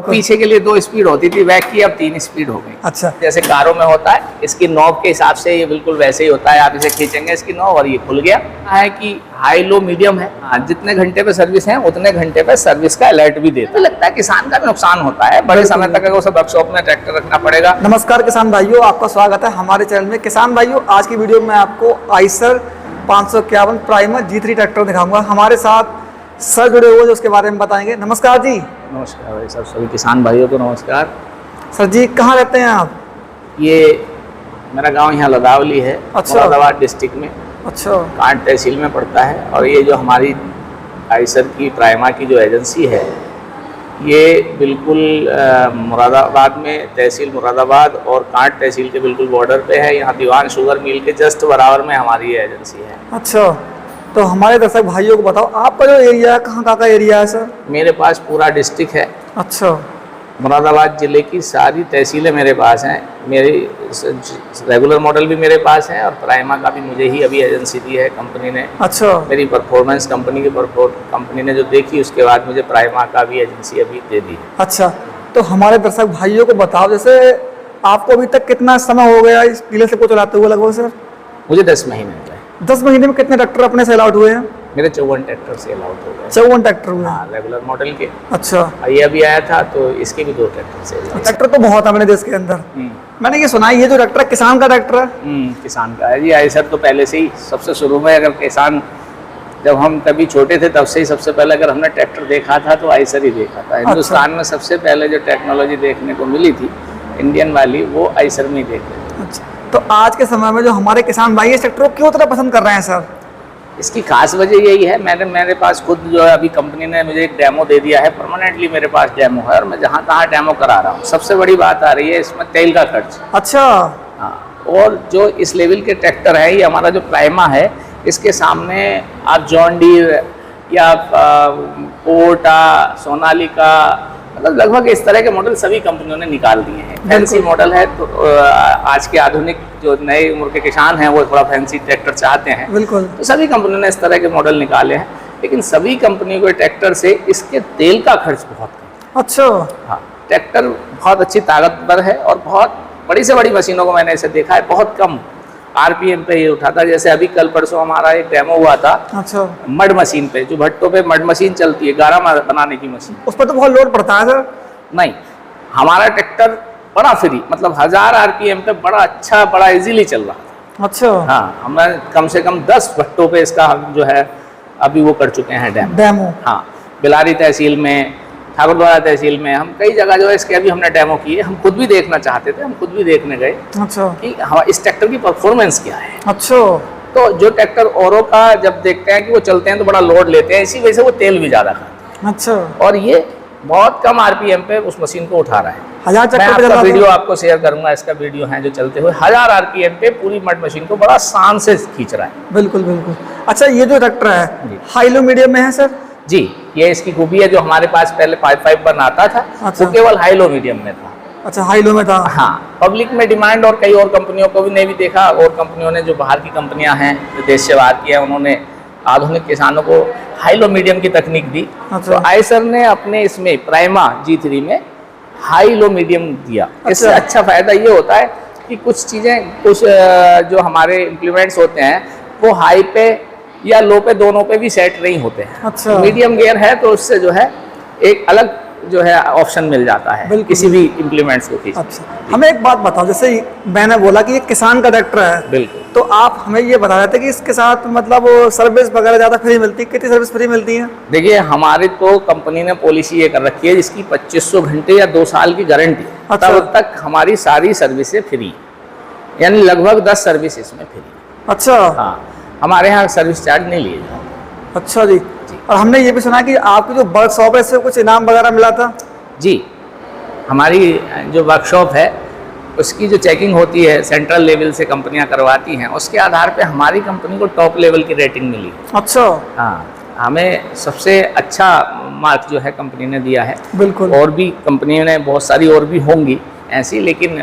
पीछे के लिए 2 स्पीड होती थी बैक की, अब 3 स्पीड हो गई। अच्छा, जैसे कारों में होता है, इसकी नॉब के हिसाब से ये बिल्कुल वैसे ही होता है। आप इसे खींचेंगे इसकी नॉब और ये खुल गया है कि हाई लो मीडियम है। जितने घंटे पे सर्विस है उतने घंटे पे सर्विस का अलर्ट भी देता है। तो लगता है किसान का भी नुकसान होता है, बड़े समय तक उसे वर्कशॉप में ट्रैक्टर रखना पड़ेगा। नमस्कार किसान भाइयों, आपका स्वागत है हमारे चैनल में। किसान भाइयों, आज की वीडियो में आपको आइसर 551 प्राइमर G3 ट्रैक्टर दिखाऊंगा। हमारे साथ सर जुड़े हुए जो उसके बारे में बताएंगे। नमस्कार जी। नमस्कार भाई साहब, सभी किसान भाइयों को नमस्कार। सर जी, कहाँ रहते हैं आप? ये मेरा गांव यहाँ लदावली है, अच्छा। मुरादाबाद डिस्ट्रिक्ट में, अच्छा, कांट तहसील में पड़ता है। और ये जो हमारी आइसर की प्राइमा की जो एजेंसी है, ये बिल्कुल मुरादाबाद में, तहसील मुरादाबाद और कांट तहसील के बिल्कुल बॉर्डर पे है। यहाँ दीवान शुगर मिल के जस्ट बराबर में हमारी ये एजेंसी है। अच्छा, तो हमारे दर्शक भाइयों को बताओ, आपका जो एरिया है कहाँ का एरिया है सर? मेरे पास पूरा डिस्ट्रिक्ट है। अच्छा, मुरादाबाद ज़िले की सारी तहसीलें मेरे पास हैं। मेरी रेगुलर मॉडल भी मेरे पास है और प्राइमा का भी मुझे ही अभी एजेंसी दी है कंपनी ने। अच्छा, मेरी परफॉर्मेंस कंपनी ने जो देखी, उसके बाद मुझे प्राइमा का भी एजेंसी अभी दे दी। अच्छा, तो हमारे दर्शक भाइयों को बताओ, जैसे आपको अभी तक कितना समय हो गया इस डीलरशिप को चलाते हुए? लगभग सर मुझे 10 महीने हो गए। 10 महीने में कितने ट्रैक्टर अपने सेल आउट हुए हैं? मेरे 54 ट्रैक्टर सेल आउट हो गए। 54 ट्रैक्टर हुए? हाँ, रेगुलर मॉडल के। अच्छा, ये अभी आया था तो इसके भी 2 ट्रैक्टर सेल आउट। ट्रैक्टर तो बहुत है अपने देश के अंदर। मैंने ये सुना है, ये जो ट्रैक्टर है किसान का ट्रैक्टर है? किसान का है जी। आइसर तो पहले से ही सबसे शुरू में, अगर किसान जब हम कभी छोटे थे तब से ही सबसे पहले अगर हमने ट्रैक्टर देखा था तो आइसर ही देखा था। हिंदुस्तान में सबसे पहले जो टेक्नोलॉजी देखने को मिली थी इंडियन वाली, वो आइसर में ही देख रहे थे। अच्छा, तो आज के समय में जो हमारे किसान भाई इस ट्रैक्टर को क्यों इतना पसंद कर रहे हैं सर? इसकी खास वजह यही है, मेरे पास खुद जो है, अभी कंपनी ने मुझे एक डेमो दे दिया है। परमानेंटली मेरे पास डेमो है और मैं जहाँ तहाँ डेमो करा रहा हूँ। सबसे बड़ी बात आ रही है इसमें तेल का खर्च। अच्छा। हाँ, और जो इस लेवल के ट्रैक्टर है, ये हमारा जो प्राइमा है, इसके सामने आप जॉन डीर या पोर्टा, सोनालिका, मतलब लगभग इस तरह के मॉडल सभी कंपनियों ने निकाल दिए हैं। फैंसी मॉडल है तो आज के आधुनिक जो नए उम्र के किसान हैं वो थोड़ा फैंसी ट्रैक्टर चाहते हैं। बिल्कुल। तो सभी कंपनियों ने इस तरह के मॉडल निकाले हैं, लेकिन सभी कंपनियों के ट्रैक्टर से इसके तेल का खर्च बहुत कम। अच्छा। हाँ, ट्रैक्टर बहुत अच्छी ताकतवर है और बहुत बड़ी से बड़ी मशीनों को मैंने इसे देखा है बहुत कम आरपीएम पे ये उठाता। जैसे अभी कल परसों हमारा एक डेमो हुआ था। अच्छा। मड मशीन पे, जो भट्टों पे मड मशीन चलती है, गारा बनाने की मशीन, उस पर तो बहुत लोड पड़ता है सर। नहीं, हमारा ट्रैक्टर बड़ा फ्री, मतलब 1000 आरपीएम पे बड़ा अच्छा, बड़ा इजीली चल रहा था। अच्छा। हाँ, हमने कम से कम 10 भट्टों पे इसका जो है अभी वो कर चुके हैं डेमो। हाँ, बिलारी तहसील में, ठाकुरद्वारा तहसील में, हम कई जगह जो है इसके अभी हमने डेमो किए। हम खुद भी देखना चाहते थे, हम खुद भी देखने गए। अच्छा। कि हाँ, इस ट्रैक्टर की परफॉर्मेंस क्या है। अच्छा। तो जो ट्रैक्टर औरों का जब देखते हैं कि वो चलते हैं तो बड़ा लोड लेते हैं, इसी वजह से वो तेल भी ज़्यादा खाते हैं। अच्छा। और ये बहुत कम आरपीएम पे उस मशीन को उठा रहा है। 1000 ट्रैक्टर। मैं आपका वीडियो आपको शेयर करूंगा, इसका वीडियो है जो चलते हुए 1000 आरपीएम पे पूरी मड मशीन को बड़ा शान से खींच रहा है। बिल्कुल बिल्कुल। अच्छा, ये जो ट्रैक्टर है हाई लो मीडियम में है सर? जी, ये इसकी खूबी है। जो हमारे पास पहले 551 आता था, वो केवल हाई लो मीडियम में था। अच्छा, हाई लो में था। हाँ, पब्लिक में डिमांड और कई और कंपनियों को भी ने भी देखा, और कंपनियों ने जो बाहर की कंपनियां हैं जो देश से बाहर की है, उन्होंने आधुनिक किसानों को हाई लो मीडियम की तकनीक दी। अच्छा। तो आइसर ने अपने इसमें प्राइमा G3 में हाई लो मीडियम दिया। अच्छा। इससे अच्छा फायदा ये होता है कि कुछ चीज़ें, कुछ जो हमारे इम्प्लीमेंट्स होते हैं वो हाई पे या लो पे, दोनों पे भी सेट नहीं होते हैं। अच्छा। मीडियम गियर है तो उससे जो है एक अलग जो है ऑप्शन मिल जाता है किसी भी इम्प्लीमेंट्स को खींचने। अच्छा, हमें एक बात बताओ, जैसे मैंने बोला कि ये किसान का ट्रैक्टर है, बिल्कुल, तो आप हमें ये बता रहे थे कि इसके साथ मतलब सर्विस वगैरह ज़्यादा फ्री मिलती है? कितनी सर्विस फ्री मिलती है? देखिए, हमारी तो कंपनी ने पॉलिसी ये कर रखी है जिसकी 2500 घंटे या 2 साल की गारंटी। अच्छा। तब तक हमारी सारी सर्विसें फ्री, यानी लगभग 10 सर्विस इसमें फ्री। अच्छा। हाँ, हमारे यहाँ सर्विस चार्ज नहीं लिए जाते। अच्छा जी। और हमने ये भी सुना कि आपकी जो वर्कशॉप है इससे कुछ इनाम वगैरह मिला था? जी, हमारी जो वर्कशॉप है उसकी जो चेकिंग होती है सेंट्रल लेवल से कंपनियां करवाती हैं, उसके आधार पे हमारी कंपनी को टॉप लेवल की रेटिंग मिली। अच्छा। हाँ, हमें सबसे अच्छा मार्क जो है कंपनी ने दिया है। बिल्कुल। और भी कंपनियों ने बहुत सारी और भी होंगी ऐसी, लेकिन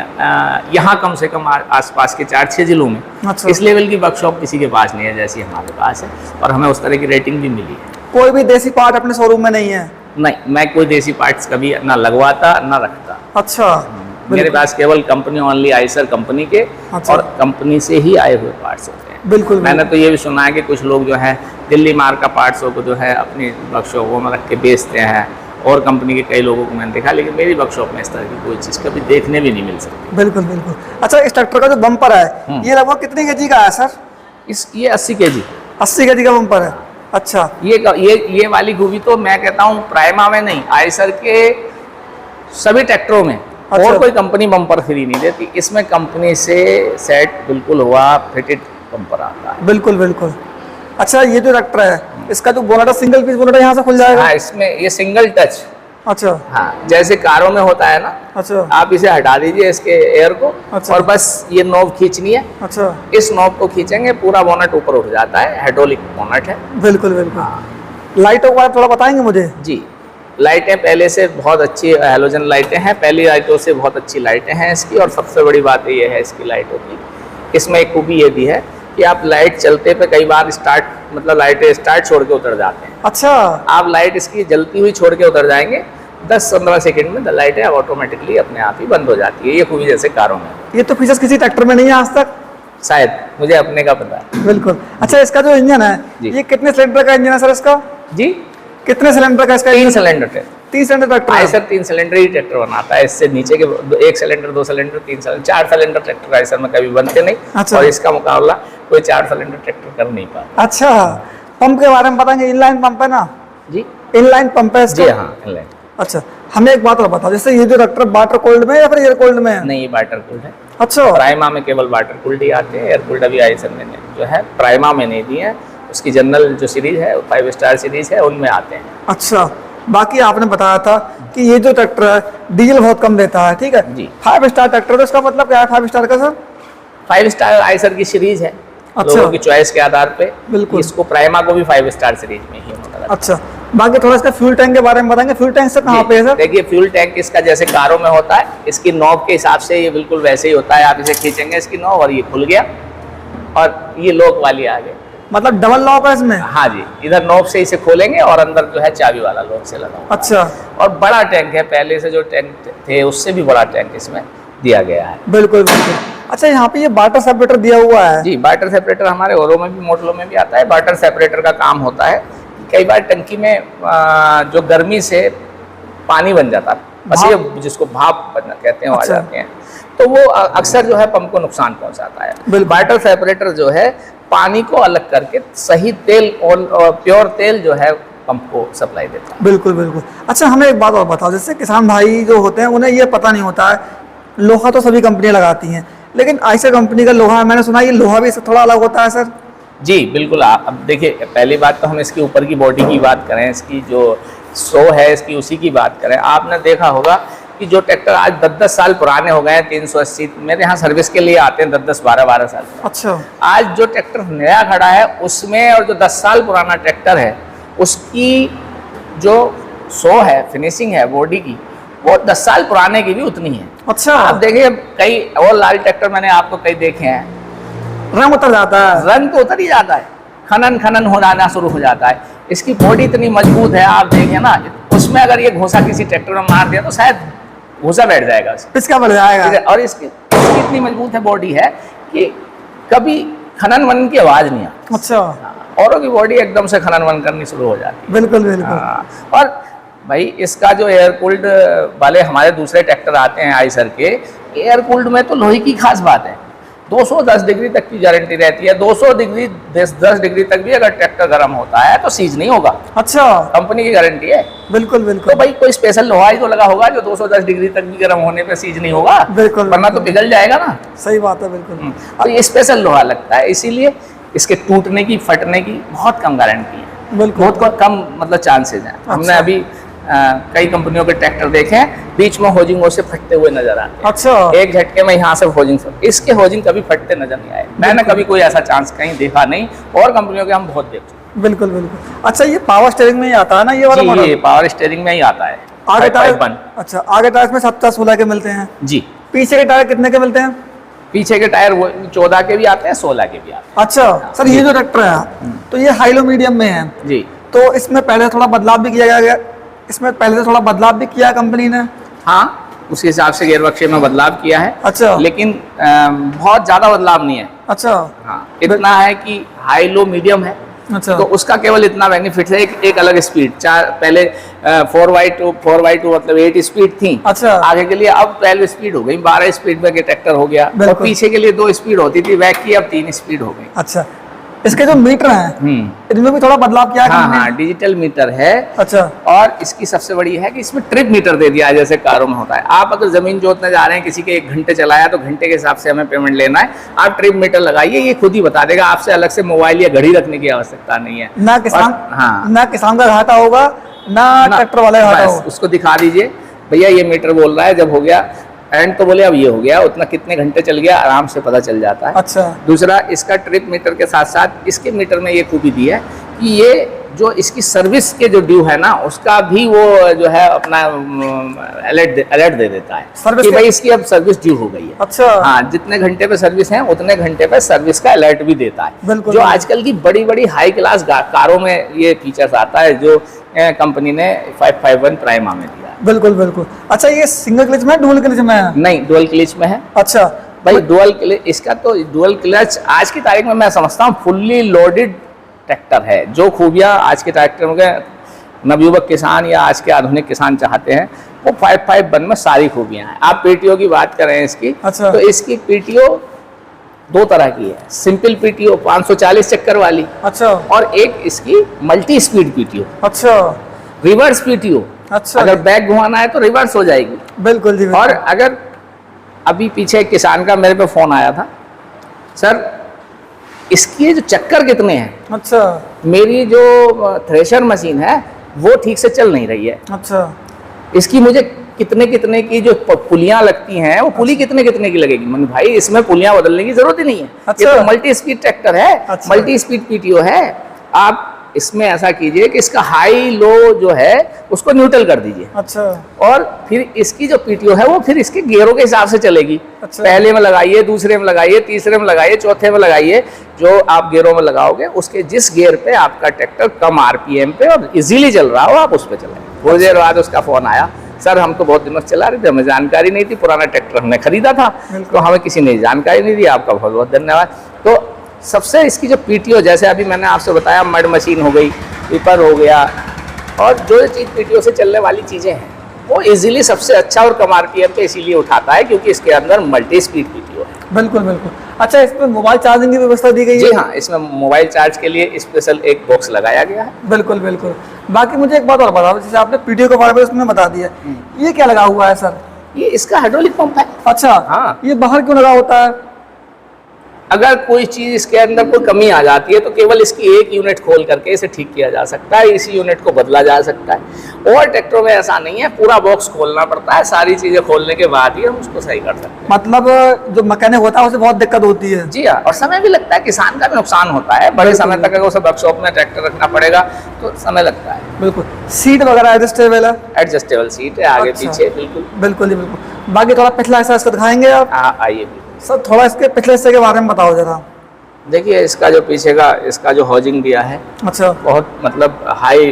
यहाँ कम से कम आसपास के 4-6 जिलों में इस लेवल की वर्कशॉप किसी के पास नहीं है जैसी हमारे पास है, और हमें उस तरह की रेटिंग भी मिली है। कोई भी देसी पार्ट अपने शोरूम में नहीं है? नहीं, मैं कोई देसी पार्ट्स कभी ना लगवाता ना रखता। अच्छा, मेरे पास केवल कंपनी ओनली आइसर कंपनी के अच्छा। और कंपनी से ही आए हुए पार्ट्स होते हैं। बिल्कुल। मैंने तो ये भी सुना है कि कुछ लोग जो है दिल्ली मार्क का पार्ट्सों को जो है अपनी वर्कशॉपों में रख के बेचते हैं, और कंपनी के कई लोगों को मैंने देखा, लेकिन मेरी वर्कशॉप में इस तरह की कोई चीज़ कभी देखने भी नहीं मिल सकती। बिल्कुल बिल्कुल। अच्छा, इस ट्रैक्टर का जो बम्पर है ये लगभग कितने केजी का है सर? ये 80 kg 80 केजी का बम्पर है। अच्छा, ये वाली खूबी तो मैं कहता हूँ प्राइमा में नहीं, आइसर के सभी ट्रैक्टरों में अच्छा। और कोई कंपनी बम्पर फ्री नहीं देती। इसमें कंपनी से सेट बिल्कुल हुआ फिटेड बम्पर आता है। बिल्कुल बिल्कुल। अच्छा, ये जो ट्रैक्टर है इसका जो बोनट है, सिंगल पीस बोनट है, यहाँ से खुल जाएगा? हाँ, इसमें ये सिंगल टच। अच्छा। हाँ, जैसे कारों में होता है ना। अच्छा। आप इसे हटा दीजिए इसके एयर को। अच्छा। और बस ये नॉब खींचनी है। अच्छा। इस नॉब को खींचेंगे पूरा बोनट ऊपर उठ जाता है, हाइड्रोलिक बोनट है। बिल्कुल बिल्कुल। लाइटों के बारे में थोड़ा बताएंगे मुझे? जी, लाइटें पहले से बहुत अच्छी हैलोजन लाइटें हैं, पहली लाइटों से बहुत अच्छी लाइटें हैं इसकी। और सबसे बड़ी बात ये है इसकी लाइटों की, इसमें एक खूबी ये भी है कि आप लाइट चलते पे कई बार लाइटें स्टार्ट छोड़ के उतर जाते हैं। अच्छा। आप लाइट इसकी जलती हुई छोड़ के उतर जाएंगे, 10-15 सेकंड में लाइटें ऑटोमेटिकली अपने आप ही बंद हो जाती है। ये खूबी जैसे कारों में। ये तो फीचर्स किसी ट्रैक्टर में नहीं है आज तक? शायद, मुझे अपने का पता है। बिल्कुल। अच्छा, इसका जो इंजन है ये कितने सिलेंडर का इंजन है सर इसका? जी, कितने सिलेंडर का इसका? 3 सिलेंडर ट्रैक्टर। 3 सिलेंडर ट्रैक्टर है? आइसर 3 सिलेंडर ही ट्रैक्टर बनाता है। इससे नीचे के 1 cylinder, 2 cylinder, 3 cylinder, 4 cylinder tractor Eicher में कभी बनते नहीं। अच्छा। और इसका मुकाबला कोई 4 सिलेंडर ट्रैक्टर कर नहीं पाता। अच्छा, पंप के बारे में बताएंगे? इनलाइन पंप है ना? जी, इनलाइन पंप है इसका? जी हाँ, इनलाइन। अच्छा, हमें एक बात और बताओ, जैसे ये जो ट्रैक्टर वाटर कोल्ड में या फिर एयर कोल्ड में है? नहीं, ये वाटर कूल्ड है। अच्छा। प्राइमा में केवल वाटर कूल्ड ही आते हैं, एयर कूल्ड अभी आइसर में जो है प्राइमा में नहीं दी है। उसकी जनरल जो सीरीज है 5 स्टार सीरीज है, उनमें आते हैं। अच्छा, बाकी आपने बताया था कि ये जो ट्रैक्टर है डीजल बहुत कम देता है, ठीक है जी। 5 स्टार ट्रैक्टर, तो इसका मतलब क्या है 5 स्टार का सर? 5 स्टार आइसर की सीरीज है। अच्छा। लोगों की चॉइस के आधार पे बिल्कुल। इसको प्राइमा को भी 5 स्टार सीरीज में ही होता है। अच्छा, बाकी थोड़ा इसका फ्यूल टैंक के बारे में बताएंगे? फ्यूल टैंक से कहाँ पे है सर? देखिए, फ्यूल टैंक इसका जैसे कारों में होता है, इसकी नॉब के हिसाब से ये बिल्कुल वैसे ही होता है। आप इसे खींचेंगे इसकी नॉब और ये खुल गया, और ये लॉक वाली आ गई। मतलब डबल लॉक है इसमें? हाँ जी, इधर नॉब से इसे खोलेंगे और अंदर जो है चाबी वाला लॉक से लगा हुआ। अच्छा। और बड़ा टैंक है, पहले से जो टैंक थे उससे भी बड़ा टैंक इसमें दिया गया है। बिल्कुल बिल्कुल। अच्छा, यहाँ पे ये वाटर सेपरेटर दिया हुआ है? जी, वाटर सेपरेटर हमारे औरों में भी, मोटरों में भी आता है। वाटर सेपरेटर का काम होता है, कई बार टंकी में जो गर्मी से पानी बन जाता है, बस ये जिसको भाप बनना कहते हैं, वो आ अच्छा। जाते हैं, तो वो अक्सर जो है पंप को नुकसान पहुंचाता है। वाटर सेपरेटर जो है पानी को अलग करके सही तेल और प्योर तेल जो है पंप को सप्लाई देता है। बिल्कुल बिल्कुल। अच्छा, हमें एक बात और बताओ, जैसे किसान भाई जो होते हैं उन्हें ये पता नहीं होता है, लोहा तो सभी कंपनियां लगाती हैं, लेकिन आइसर कंपनी का लोहा, मैंने सुना ये लोहा भी थोड़ा अलग होता है सर? जी बिल्कुल। अब देखिए, पहली बात तो हम इसकी ऊपर की बॉडी की बात करें, इसकी जो शो है इसकी, उसी की बात करें। आपने देखा होगा कि जो ट्रैक्टर आज 10-10 साल पुराने हो गए हैं, 380, मेरे यहाँ सर्विस के लिए आते हैं 10-10, 12-12 साल। अच्छा। आज जो ट्रैक्टर नया खड़ा है उसमें और जो 10 साल पुराना ट्रैक्टर है उसकी जो शो है, फिनिशिंग है बॉडी की, वो 10 साल पुराने की भी उतनी है। अच्छा। आप देखिए, कई और लाल ट्रैक्टर मैंने आपको कई देखे हैं, रंग उतर जाता है। रंग तो उतर ही जाता है, खनन हो जाना शुरू हो जाता है। इसकी बॉडी इतनी मजबूत है, आप देखिए ना, उसमें अगर ये घोसा किसी ट्रैक्टर में मार दिया तो शायद घोसा बैठ जाएगा, पिचका बढ़ जाएगा। और इसकी इतनी मजबूत है बॉडी है कि कभी खनन वनन की आवाज नहीं आती। अच्छा। औरों की बॉडी एकदम से खनन वन करनी शुरू हो जाती है। बिल्कुल बिल्कुल। और भाई इसका जो एयर कूल्ड वाले हमारे दूसरे ट्रैक्टर आते हैं आइसर के, एयर कूल्ड में तो लोहे की खास बात है, 210 डिग्री तक की गारंटी रहती है। 200 डिग्री 10 डिग्री तक भी अगर ट्रैक्टर गर्म होता है तो सीज नहीं होगा। अच्छा। कंपनी की गारंटी है। बिल्कुल बिल्कुल। तो भाई कोई स्पेशल लोहा ही तो लगा होगा जो 210 डिग्री तक भी गर्म होने पे सीज नहीं होगा। बिल्कुल, वरना तो पिघल जाएगा ना। सही बात है, बिल्कुल। तो ये स्पेशल लोहा लगता है, इसीलिए इसके टूटने की, फटने की बहुत कम गारंटी है, बिल्कुल बहुत कम मतलब चांसेज हैं। हमने अभी कई कंपनियों के ट्रैक्टर देखे हैं, बीच में होजिंगों से फटते हुए नजर आते हैं। अच्छा। एक झटके में यहाँ से होजिंग, इसके होजिंग कभी फटते नजर नहीं आए। मैंने कभी कोई ऐसा चांस कहीं देखा नहीं, और कंपनियों के हम बहुत देख चुके हैं। बिल्कुल बिल्कुल। अच्छा, ये पावर स्टीयरिंग में ही आता है ना ये वाला मॉडल? ये पावर स्टीयरिंग में ही आता है। आगे टायर, अच्छा, आगे टायर में 17-16 के मिलते हैं जी। पीछे के टायर कितने के मिलते हैं? पीछे के टायर 14 के भी आते हैं, 16 के भी आते हैं। अच्छा सर, ये जो ट्रैक्टर है तो ये हाई लो मीडियम में है जी। तो इसमें पहले थोड़ा बदलाव भी किया गया? इसमें पहले से थोड़ा बदलाव भी किया कंपनी ने? हाँ, उस हिसाब से गियर बक्से में बदलाव किया है। अच्छा। लेकिन बहुत ज़्यादा बदलाव नहीं है। अच्छा। हाँ, इतना है कि हाई लो मीडियम है। अच्छा। तो उसका केवल इतना बेनिफिट है, एक अलग स्पीड, पहले 4x2 मतलब 8 स्पीड थी। अच्छा। आगे के लिए अब 12 स्पीड हो गई, 12 स्पीड में ट्रैक्टर हो गया। और पीछे के लिए 2 स्पीड होती थी बैक की, अब 3 स्पीड हो गई। अच्छा, इसके जो मीटर हैं इनमें भी थोड़ा बदलाव किया है? हाँ, डिजिटल मीटर है। अच्छा। और इसकी सबसे बड़ी है कि इसमें ट्रिप मीटर दे दिया है, जैसे कारों में होता है। आप अगर जमीन जोतने जा रहे हैं, किसी के 1 घंटे चलाया तो घंटे के हिसाब से हमें पेमेंट लेना है, आप ट्रिप मीटर लगाइए, ये खुद ही बता देगा। आपसे अलग से मोबाइल या घड़ी रखने की आवश्यकता नहीं है। ना किसान, हाँ, ना किसान का घाटा होगा, ना ट्रैक्टर वाले का घाटा होगा। उसको दिखा दीजिए, भैया ये मीटर बोल रहा है, जब हो गया एंड तो बोले अब ये हो गया, उतना कितने घंटे चल गया, आराम से पता चल जाता है। अच्छा। दूसरा, इसका ट्रिप मीटर के साथ साथ इसके मीटर में ये खूबी दी है कि ये जो इसकी सर्विस के जो ड्यू है ना, उसका भी वो जो है अपना अलर्ट दे देता है कि भाई इसकी अब सर्विस ड्यू हो गई है। अच्छा। हाँ, जितने घंटे पे सर्विस है उतने घंटे पे सर्विस का अलर्ट भी देता है। बिल्कुल। जो आजकल की बड़ी बड़ी हाई क्लास कारों में ये फीचर्स आता है, जो कंपनी ने 551 प्राइमा में दिया है। बिल्कुल बिल्कुल। अच्छा, ये सिंगल क्लच में, डुअल क्लच में है? नहीं, डुअल क्लच में है। अच्छा भाई, डुअल क्लच, इसका तो डुअल क्लच आज की तारीख में मैं समझता हूँ फुल्ली लोडेड ट्रैक्टर है। जो खूबियाँ आज के ट्रैक्टर में नवयुवक किसान या आज के आधुनिक किसान चाहते हैं, वो 551 में सारी खूबियाँ हैं। आप पीटीओ की बात करें इसकी। अच्छा। तो इसकी पीटीओ 2 तरह की है, सिंपल पीटीओ 540 चक्कर वाली। अच्छा। और एक इसकी मल्टी स्पीड पीटीओ। अच्छा। Reverse PTO. अच्छा। अगर बैक घुमाना है तो रिवर्स हो जाएगी। बिल्कुल जी। और अगर अभी पीछे एक किसान का मेरे पे फोन आया था, सर इसके जो चक्कर कितने हैं। अच्छा। मेरी जो थ्रेशर मशीन है वो ठीक से चल नहीं रही है। अच्छा। इसकी मुझे कितने कितने की जो पुलियां लगती हैं, वो पुली कितने कितने की लगेगी। मैंने भाई इसमें पुलियां बदलने की जरूरत ही नहीं है। अच्छा। ये तो मल्टी स्पीड ट्रैक्टर है। अच्छा। मल्टी स्पीड पीटीओ है। आप इसमें ऐसा कीजिए कि इसका हाई लो जो है उसको न्यूट्रल कर दीजिए। अच्छा। और फिर इसकी जो पीटीओ है वो फिर इसके गियरों के हिसाब से चलेगी। अच्छा। पहले में लगाइए, दूसरे में लगाइए, तीसरे में लगाइए, चौथे में लगाइए। जो आप गियरों में लगाओगे उसके जिस गियर पे आपका ट्रैक्टर कम आरपीएम पे और इजीली चल रहा हो, आप उस पर चलाएं। थोड़ी देर बाद उसका फोन आया, सर हम तो बहुत दिनों से चला रहे थे, हमें जानकारी नहीं थी, पुराना ट्रैक्टर हमने खरीदा था तो हमें किसी ने जानकारी नहीं दी, आपका बहुत बहुत धन्यवाद। तो सबसे इसकी जो पीटीओ, जैसे अभी मैंने आपसे बताया, मड मशीन हो गई, रीपर हो गया, और जो चीज़ पीटीओ से चलने वाली चीज़ें हैं वो इजीली सबसे अच्छा और कम आरपीएम पे इसीलिए उठाता है क्योंकि इसके अंदर मल्टी स्पीड पीटीओ है। बिल्कुल बिल्कुल। अच्छा, इसमें मोबाइल चार्जिंग की व्यवस्था दी गई है? जी हाँ, इसमें मोबाइल चार्ज के लिए स्पेशल एक बॉक्स लगाया गया है। बिल्कुल बिल्कुल। बाकी मुझे एक बात और बताओ, जैसे आपने पीटीओ के बारे में उसमें बता दिया, ये क्या लगा हुआ है सर? ये इसका हाइड्रोलिक पंप है। अच्छा। हाँ। ये बाहर क्यों लगा होता है? अगर कोई चीज़ इसके अंदर कोई कमी आ जाती है तो केवल इसकी एक यूनिट खोल करके इसे ठीक किया जा सकता है, इसी यूनिट को बदला जा सकता है। और ट्रैक्टरों में ऐसा नहीं है, पूरा बॉक्स खोलना पड़ता है, सारी चीज़ें खोलने के बाद ही हम उसको सही कर सकते हैं। मतलब जो मैकेनिक होता है उसे बहुत दिक्कत होती है? जी हाँ, और समय भी लगता है, किसान का भी नुकसान होता है। बड़े समय तक अगर उसे वर्कशॉप में ट्रैक्टर रखना पड़ेगा तो समय लगता है। बिल्कुल। सीट वगैरह एडजस्टेबल है? एडजस्टेबल सीट है, आगे पीछे। बिल्कुल बिल्कुल जी बिल्कुल। बाकी थोड़ा पिछला हिस्सा इसको दिखाएंगे आप? हाँ, आइए। सर थोड़ा इसके पिछले हिस्से के बारे में बताओ जरा। देखिए, इसका जो पीछे का इसका जो हॉजिंग दिया है, अच्छा, बहुत मतलब हाई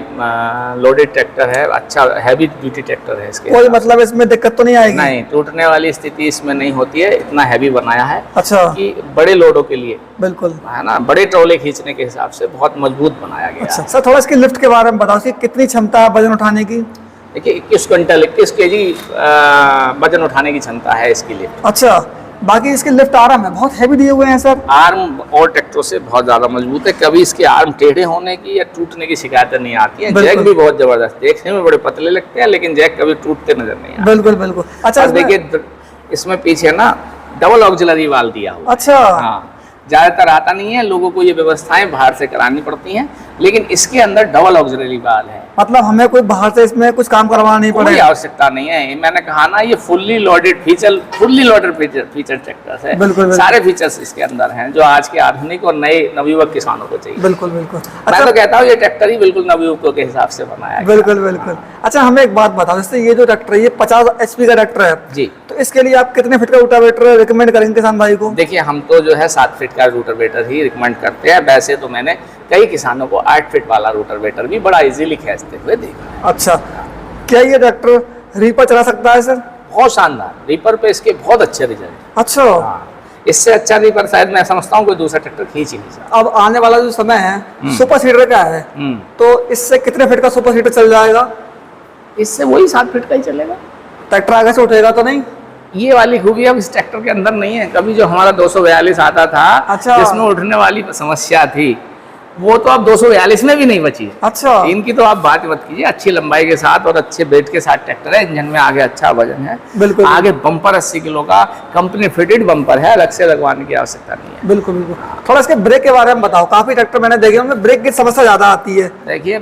लोडेड ट्रैक्टर है, अच्छा हैवी ड्यूटी ट्रैक्टर है। इसके कोई मतलब इसमें दिक्कत तो नहीं आएगी? नहीं, टूटने वाली स्थिति इसमें नहीं होती है। इतना हैवी बनाया है अच्छा, कि बड़े लोडों के लिए, बिल्कुल है ना, बड़े ट्रॉले खींचने के हिसाब से बहुत मजबूत बनाया गया अच्छा। है। सर थोड़ा इसकी लिफ्ट के बारे में बताओ, इसकी कितनी क्षमता है वजन उठाने की? देखिए, 21 क्विंटल 21 केजी वजन उठाने की क्षमता है इसके लिए। अच्छा, बाकी इसके लिफ्ट आर्म है बहुत हैवी दिए हुए हैं सर। आर्म और ट्रैक्टरों से बहुत ज़्यादा मजबूत है, कभी इसके आर्म टेढ़े होने की या टूटने की शिकायतें नहीं आती है। जैक भी बहुत जबरदस्त, देखने में बड़े पतले लगते हैं लेकिन जैक कभी टूटते नजर नहीं आते। बिल्कुल बिल्कुल। अच्छा, देखिए इसमें पीछे ना डबल ऑक्सिलरी वाल्व दिया हुआ। अच्छा। हाँ, ज़्यादातर आता नहीं है, लोगों को ये व्यवस्थाएं बाहर से करानी पड़ती हैं, लेकिन इसके अंदर डबल ऑक्सिलरी वाल्व है। मतलब हमें कोई बाहर से इसमें कुछ काम करवाना नहीं कोई पड़ेगा? आवश्यकता नहीं है। मैंने कहा ना, ये fully loaded feature feature tractors है। बिल्कुल, सारे फीचर्स इसके अंदर हैं जो आज के आधुनिक और नए नवयुवक किसानों को चाहिए। बिल्कुल बिल्कुल। मैं तो कहता हूँ ये ट्रैक्टर ही बिल्कुल नवयुवकों के हिसाब से बनाया गया। बिल्कुल बिल्कुल। अच्छा, हमें एक बात बताओ, जैसे ये जो ट्रैक्टर है ये 50 HP का ट्रैक्टर है जी, तो इसके लिए आप कितने फीट का रोटावेटर रिकमेंड करेंगे किसान भाई को? देखिए, हम तो जो है 7 फीट का रोटावेटर ही रिकमेंड करते हैं। वैसे तो मैंने कई किसानों को 8 फीट वाला रोटावेटर भी बड़ा इजीली खींचते हुए देखा है। अच्छा, क्या ये ट्रैक्टर रीपर चला सकता है सर? बहुत शानदार, रीपर पे इसके बहुत अच्छे रिजल्ट। अच्छा। हाँ, इससे अच्छा रीपर शायद मैं समझता हूँ कोई दूसरा ट्रैक्टर खींच ही नहीं सकता। अब आने वाला जो समय है सुपर सीडर का है, तो इससे कितने फीट का सुपर सीडर चल जाएगा? इससे वही 7 फीट का ही चलेगा। ट्रैक्टर आगे से उठेगा तो नहीं? ये वाली खूबी अब इस ट्रैक्टर के अंदर नहीं है। कभी जो हमारा 242 आता था, अच्छा। जिसमें उठने वाली समस्या थी, वो तो अब 242 में भी नहीं बची है। अच्छा। इनकी तो आप बात मत कीजिए। अच्छी लंबाई के साथ और अच्छे वेट के साथ ट्रैक्टर है। इंजन में आगे अच्छा वजन है। बिल्कुल। आगे बम्पर 80 किलो का कंपनी फिटेड बम्पर है, अलग से लगवाने की आवश्यकता नहीं है। बिल्कुल बिल्कुल। थोड़ा इसके ब्रेक के बारे में बताओ। काफी ट्रैक्टर मैंने देखे उनमें ब्रेक की समस्या ज्यादा आती है। देखिए,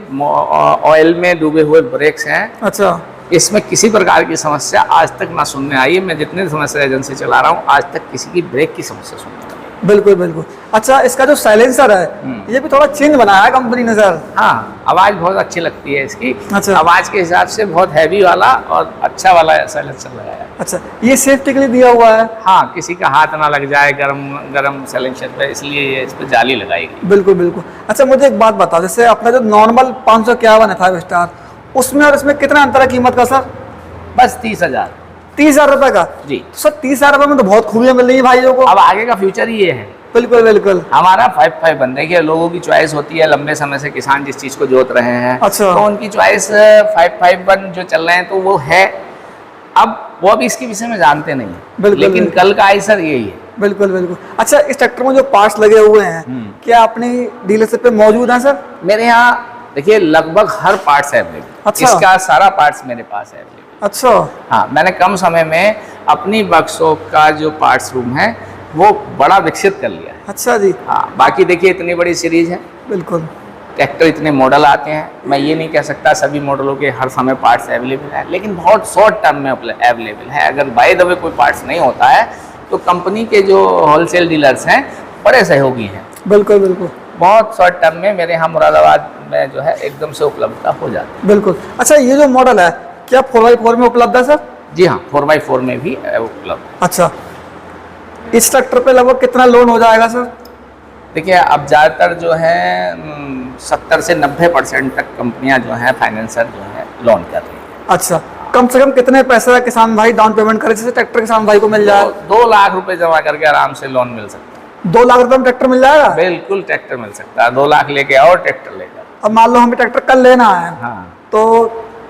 ऑयल में डूबे हुए ब्रेक्स हैं। अच्छा। इसमें किसी प्रकार की समस्या आज तक ना सुनने आई है। मैं जितने समय से एजेंसी चला रहा हूँ, आज तक किसी की ब्रेक की समस्या सुनने आई। बिल्कुल बिल्कुल। अच्छा, इसका जो साइलेंसर है ये भी थोड़ा चेंज बनाया है कंपनी ने सर। हाँ, आवाज़ बहुत अच्छी लगती है इसकी। अच्छा। आवाज़ के हिसाब से बहुत हैवी वाला और अच्छा वाला साइलेंसर लगाया है। अच्छा, ये सेफ्टी के लिए दिया हुआ है? हाँ, किसी का हाथ ना लग जाए गरम साइलेंसर पे, इसलिए ये इस पर जाली लगाई गई। बिल्कुल बिल्कुल। अच्छा, मुझे एक बात बताओ, जैसे अपना जो नॉर्मल 551 है 5 स्टार, उसमें और इसमें कितना अंतर है कीमत का सर? बस 30,000। 30,000 रुपए का? जी। तो सर 30,000 रुपए में तो बहुत खूबियां मिल रही है भाइयों को। अब आगे का फ्यूचर ही ये है। बिल्कुल बिल्कुल। हमारा 551, देखिए लोगों की चॉइस होती है। लंबे समय से किसान जिस चीज को जोत रहे हैं, अच्छा। तो उनकी चॉइस 551 जो चल रहे हैं तो वो है। अब वो अभी इसके विषय में जानते नहीं है, बिल्कुल, लेकिन बिल्कुल। कल का आइसर यही है। बिल्कुल बिल्कुल। अच्छा, इस ट्रैक्टर में जो पार्ट्स लगे हुए हैं क्या अपनी डीलरशिप पे मौजूद है सर? मेरे यहाँ देखिए लगभग हर पार्ट्स अवेलेबल। अच्छा। इसका सारा पार्ट्स मेरे पास है अवेलेबल। अच्छा। हाँ, मैंने कम समय में अपनी वर्कशॉप का जो पार्ट्स रूम है वो बड़ा विकसित कर लिया है। अच्छा जी। हाँ, बाकी देखिए इतनी बड़ी सीरीज है, बिल्कुल। ट्रैक्टर इतने मॉडल आते हैं। मैं ये नहीं कह सकता सभी मॉडलों के हर समय पार्ट्स अवेलेबल है, लेकिन बहुत शॉर्ट टर्म में अवेलेबल है। अगर बाय द वे कोई पार्ट्स नहीं होता है तो कंपनी के जो होलसेल डीलर्स हैं बड़े सहयोगी हैं। बिल्कुल बिल्कुल। बहुत शॉर्ट टर्म में मेरे यहाँ मुरादाबाद में जो है एकदम से उपलब्धता हो जाती है। बिल्कुल। अच्छा, ये जो मॉडल है क्या 4x4 में उपलब्ध है सर? जी हाँ, 4x4 में भी उपलब्ध। अच्छा, इस ट्रैक्टर पे लगभग कितना लोन हो जाएगा सर? देखिए, अब ज़्यादातर जो है 70 से 90% तक कंपनियां जो हैं फाइनेंसर जो है लोन कर रही हैं। अच्छा, कम से कम कितने पैसे किसान भाई डाउन पेमेंट करे जिससे ट्रैक्टर किसान भाई को मिल जाए? 2 लाख रुपए जमा करके आराम से लोन मिल सकता है। 2 लाख रुपए में ट्रैक्टर मिल जाएगा? बिल्कुल ट्रैक्टर मिल सकता है। 2 लाख लेके आओ, ट्रैक्टर लेकर। अब मान लो हमें ट्रैक्टर कल लेना है, हाँ, तो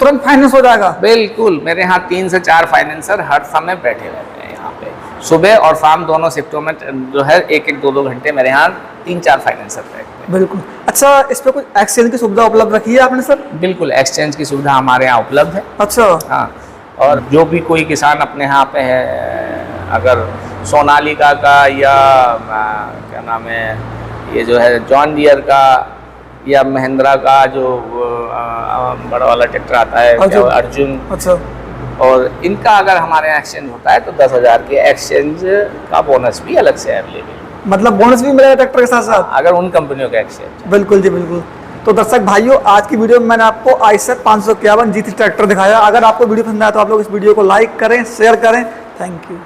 तुरंत फाइनेंस हो जाएगा? बिल्कुल। मेरे यहाँ 3 से 4 फाइनेंसर हर समय बैठे रहते हैं यहाँ पे। सुबह और शाम दोनों शिफ्टों में जो है 1-1, 2-2 घंटे मेरे यहाँ 3-4 फाइनेंसर बैठते हैं। बिल्कुल। अच्छा, इस पे कुछ एक्सचेंज की सुविधा उपलब्ध रखी है आपने सर? बिल्कुल, एक्सचेंज की सुविधा हमारे यहाँ उपलब्ध है। अच्छा। हाँ, और जो भी कोई किसान अपने यहाँ पे है, अगर सोनालिका का या क्या नाम है, ये जो है जॉन डियर का या महिंद्रा का जो बड़ा वाला ट्रैक्टर आता है अर्जुन। अच्छा। और इनका अगर हमारे यहाँ एक्सचेंज होता है तो 10,000 के एक्सचेंज का बोनस भी अलग से अवेलेबल। मतलब बोनस भी मिलेगा ट्रैक्टर के साथ साथ? अगर उन कंपनियों का एक्सचेंज। बिल्कुल जी बिल्कुल। तो दर्शक भाइयों, आज की वीडियो में मैंने आपको आइसर 551 G3 ट्रैक्टर दिखाया। अगर आपको वीडियो पसंद आया तो आप लोग इस वीडियो को लाइक करें, शेयर करें। Thank you.